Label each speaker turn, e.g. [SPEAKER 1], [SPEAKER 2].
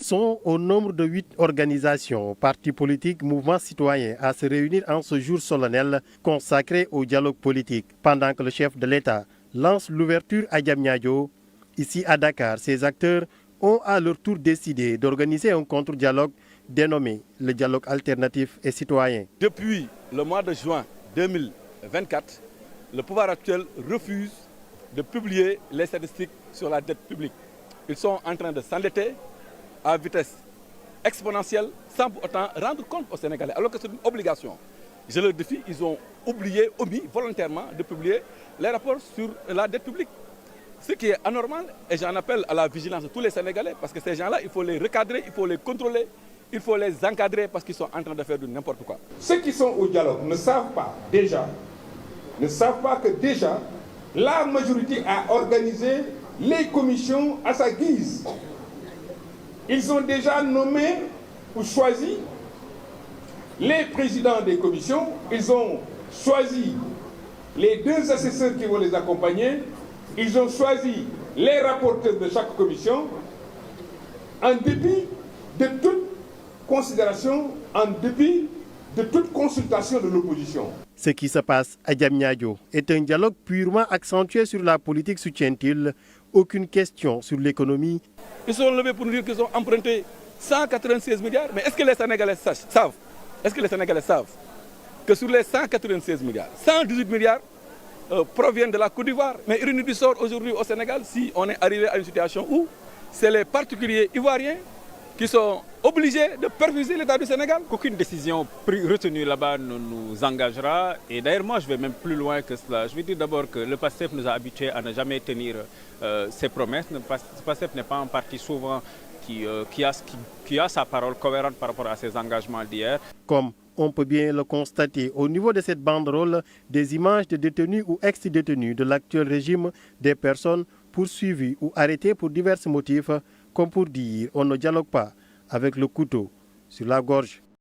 [SPEAKER 1] sont au nombre de 8 organisations, partis politiques, mouvements citoyens à se réunir en ce jour solennel consacré au dialogue politique. Pendant que le chef de l'État lance l'ouverture à Diamniadio, ici à Dakar, ces acteurs ont à leur tour décidé d'organiser un contre-dialogue dénommé le dialogue alternatif et citoyen.
[SPEAKER 2] Depuis le mois de juin 2024, le pouvoir actuel refuse de publier les statistiques sur la dette publique. Ils sont en train de s'endetter à vitesse exponentielle sans pour autant rendre compte aux Sénégalais, alors que c'est une obligation. Je leur défie, ils ont omis volontairement de publier les rapports sur la dette publique. Ce qui est anormal, et j'en appelle à la vigilance de tous les Sénégalais, parce que ces gens-là, il faut les recadrer, il faut les contrôler, il faut les encadrer parce qu'ils sont en train de faire du n'importe quoi.
[SPEAKER 3] Ceux qui sont au dialogue ne savent pas que déjà, la majorité a organisé les commissions à sa guise. Ils ont déjà nommé ou choisi les présidents des commissions, ils ont choisi les 2 assesseurs qui vont les accompagner, ils ont choisi les rapporteurs de chaque commission, en dépit de toute considération, en dépit de toute consultation de l'opposition.
[SPEAKER 1] Ce qui se passe à Diamniadio est un dialogue purement accentué sur la politique, soutient-il. Aucune question sur l'économie.
[SPEAKER 2] Ils sont levés pour nous dire qu'ils ont emprunté 196 milliards. Mais est-ce que les Sénégalais savent que sur les 196 milliards, 118 milliards proviennent de la Côte d'Ivoire. Mais ironie du sort aujourd'hui au Sénégal, si on est arrivé à une situation où c'est les particuliers ivoiriens qui sont obligés de perfuser l'État du Sénégal.
[SPEAKER 4] Qu'aucune décision retenue là-bas ne nous engagera. Et d'ailleurs, moi, je vais même plus loin que cela. Je veux dire d'abord que le PASTEF nous a habitués à ne jamais tenir ses promesses. Le PASTEF n'est pas un parti souvent qui a sa parole cohérente par rapport à ses engagements d'hier.
[SPEAKER 1] Comme on peut bien le constater au niveau de cette banderole, des images de détenus ou ex-détenus de l'actuel régime, des personnes poursuivies ou arrêtées pour divers motifs, comme pour dire on ne dialogue pas avec le couteau sur la gorge.